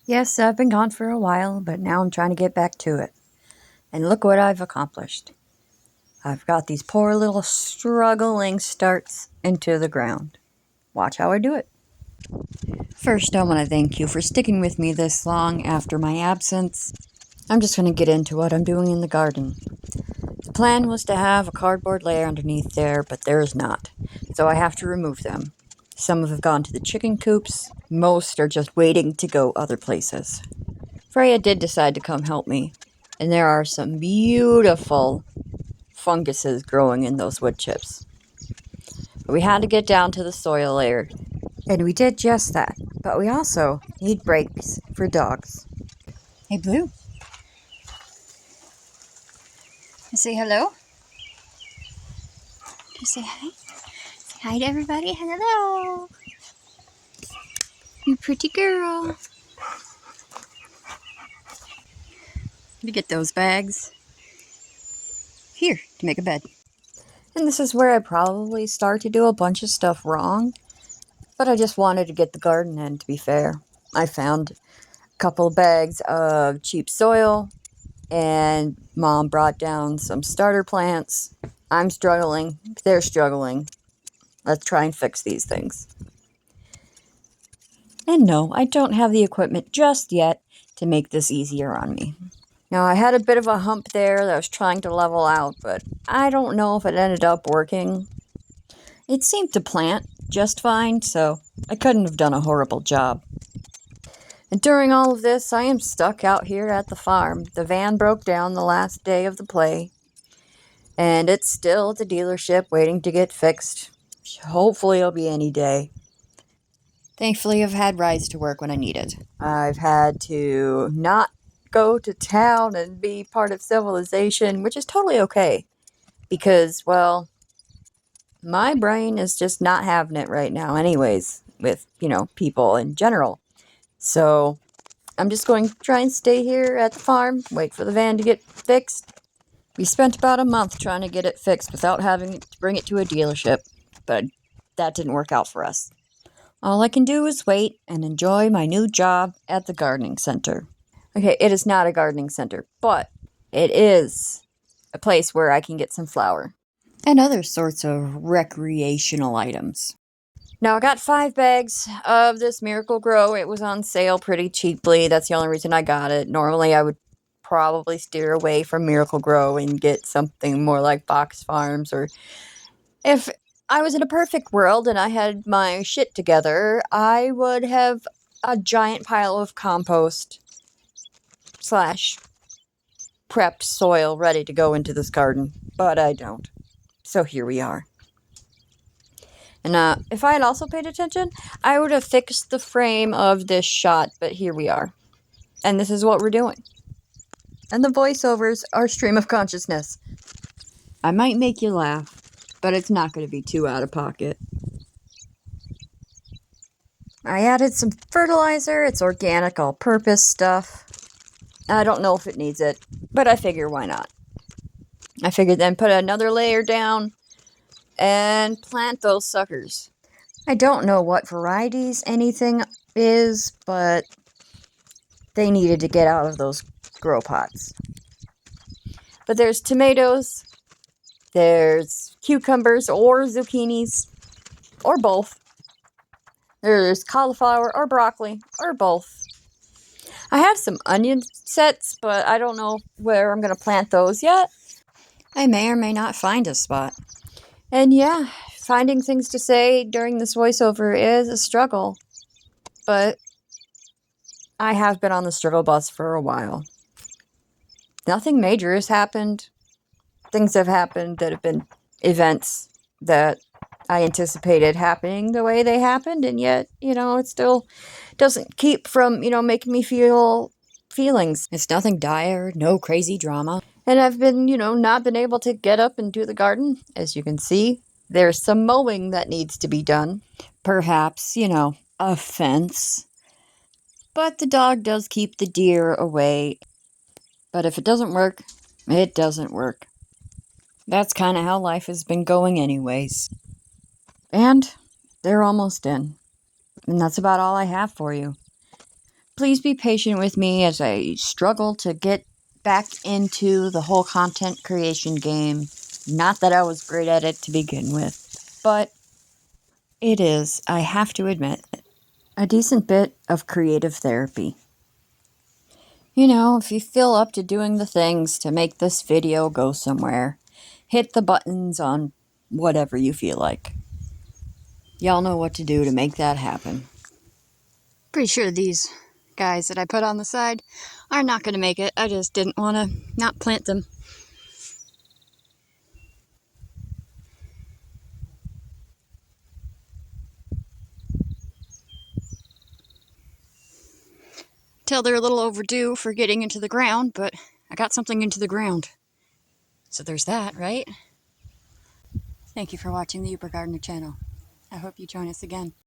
Yes, I've been gone for a while, but now I'm trying to get back to it. And look what I've accomplished. I've got these poor little struggling starts into the ground. Watch how I do it. First, I want to thank you for sticking with me this long after my absence. I'm just going to get into what I'm doing in the garden. The plan was to have a cardboard layer underneath there, but there is not. So I have to remove them. Some have gone to the chicken coops. Most are just waiting to go other places. Freya did decide to come help me, and there are some beautiful funguses growing in those wood chips. But we had to get down to the soil layer, and we did just that. But we also need breaks for dogs. Hey, Blue. You say hello? You say hi? Say hi to everybody. Hello. You pretty girl. Let me get those bags. Here, to make a bed. And this is where I probably start to do a bunch of stuff wrong. But I just wanted to get the garden in, to be fair. I found a couple of bags of cheap soil, and Mom brought down some starter plants. I'm struggling. They're struggling. Let's try and fix these things. And no, I don't have the equipment just yet to make this easier on me. Now, I had a bit of a hump there that I was trying to level out, but I don't know if it ended up working. It seemed to plant just fine, so I couldn't have done a horrible job. And during all of this, I am stuck out here at the farm. The van broke down the last day of the play, and it's still at the dealership waiting to get fixed. Hopefully it'll be any day. Thankfully, I've had rides to work when I need it. I've had to not go to town and be part of civilization, which is totally okay. Because, well, my brain is just not having it right now anyways, with, people in general. So I'm just going to try and stay here at the farm, wait for the van to get fixed. We spent about a month trying to get it fixed without having to bring it to a dealership, but that didn't work out for us. All I can do is wait and enjoy my new job at the gardening center. Okay, it is not a gardening center, but it is a place where I can get some flour and other sorts of recreational items. Now, I got 5 bags of this Miracle Grow. It was on sale pretty cheaply. That's the only reason I got it. Normally, I would probably steer away from Miracle Grow and get something more like Box Farms, or if I was in a perfect world and I had my shit together, I would have a giant pile of compost / prepped soil ready to go into this garden, but I don't. So here we are. And if I had also paid attention, I would have fixed the frame of this shot, but here we are. And this is what we're doing. And the voiceovers are stream of consciousness. I might make you laugh, but it's not going to be too out of pocket. I added some fertilizer. It's organic, all-purpose stuff. I don't know if it needs it, but I figure why not. I figured then put another layer down and plant those suckers. I don't know what varieties anything is, but they needed to get out of those grow pots. But there's tomatoes, there's cucumbers or zucchinis, or both. There's cauliflower or broccoli, or both. I have some onion sets, but I don't know where I'm going to plant those yet. I may or may not find a spot. And yeah, finding things to say during this voiceover is a struggle. But I have been on the struggle bus for a while. Nothing major has happened. Things have happened that have been events that I anticipated happening the way they happened, and yet, it still doesn't keep from, making me feel feelings. It's nothing dire, no crazy drama. And I've been, not been able to get up and do the garden. As you can see, there's some mowing that needs to be done. Perhaps, a fence. But the dog does keep the deer away. But if it doesn't work, it doesn't work. That's kind of how life has been going anyways. And they're almost in. And that's about all I have for you. Please be patient with me as I struggle to get back into the whole content creation game. Not that I was great at it to begin with, but it is, I have to admit, a decent bit of creative therapy. You know, if you feel up to doing the things to make this video go somewhere, hit the buttons on whatever you feel like. Y'all know what to do to make that happen. Pretty sure these guys that I put on the side are not going to make it. I just didn't want to not plant them. Tell they're a little overdue for getting into the ground, but I got something into the ground. So there's that, right? Thank you for watching the Uber Gardener channel. I hope you join us again.